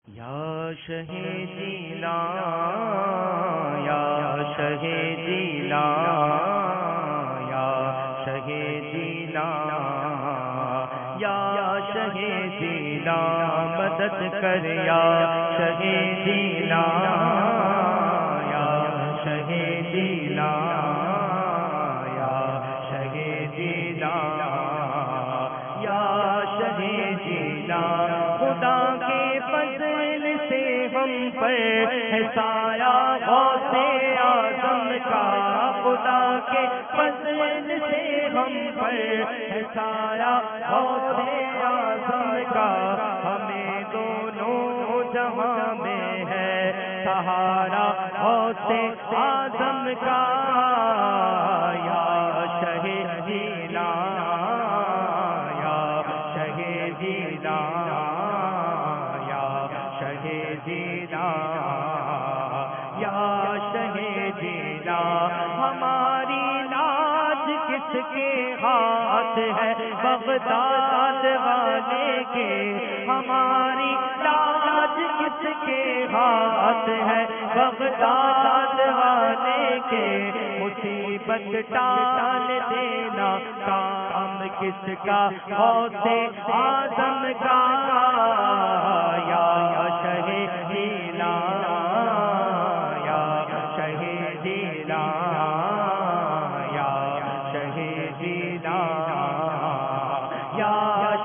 یا شہیدینا یا شہیدینا یا شہیدینا یا شہیدینا مدد کر یا شہیدینا یا شہیدینا یا شہیدینا یا شہیدینا خدا کے فضل سے ہم پر ہے سایہ غوث اعظم کا، خدا کے فضل سے ہم پر ہے سایہ غوث اعظم کا، ہمیں دونوں جہاں میں ہے سہارا غوث اعظم کا، یا شہیدینا یا شہیدینا شہیدینا یا شہیدینا، ہماری لاج کس کے ہاتھ ہے بغداد والے کے، ہماری لاج کس کے ہاتھ ہے بغداد والے کے، مصیبت ٹال دینا کام کس کا غوث اعظم کا، یا شہیدینا یا شہیدینا یا شہیدینا یا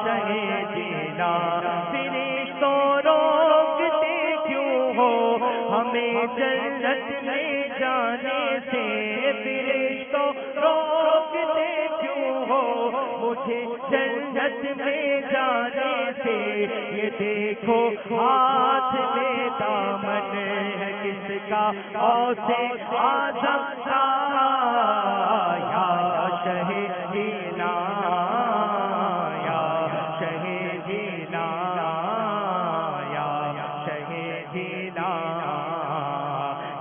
شہیدینا، فرشتوں روکتے کیوں ہو ہمیں جنت میں جانے سے، فرشتوں روکتے کیوں ہو مجھے جنت میں جانے سے، یہ دیکھو ہاتھ میں دامن ہے کس کا غوث اعظم کا، یا شہیدینا یا شہیدینا یا شہیدینا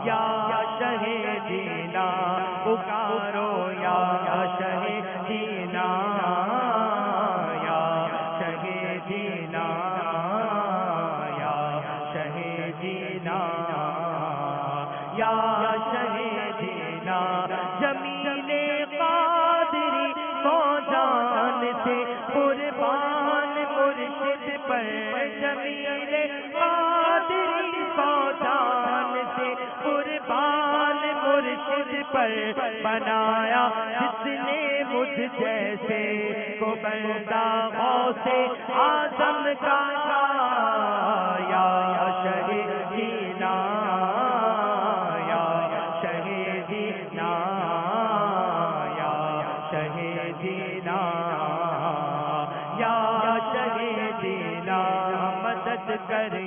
یا شہیدینا، پکارو یا شہیدینا یا شہیدینا یا شہیدینا یا شہیدینا، جمیل قادری فوجان سے قربان مرشد پر، جمیل قادری فوجان سے قربان مرشد پر، بنایا جس نے مجھ جیسے کو بندہ غوث اعظم کا، یا شہیدینا یا شہیدینا یا شہیدینا یا شہیدینا، مدد کر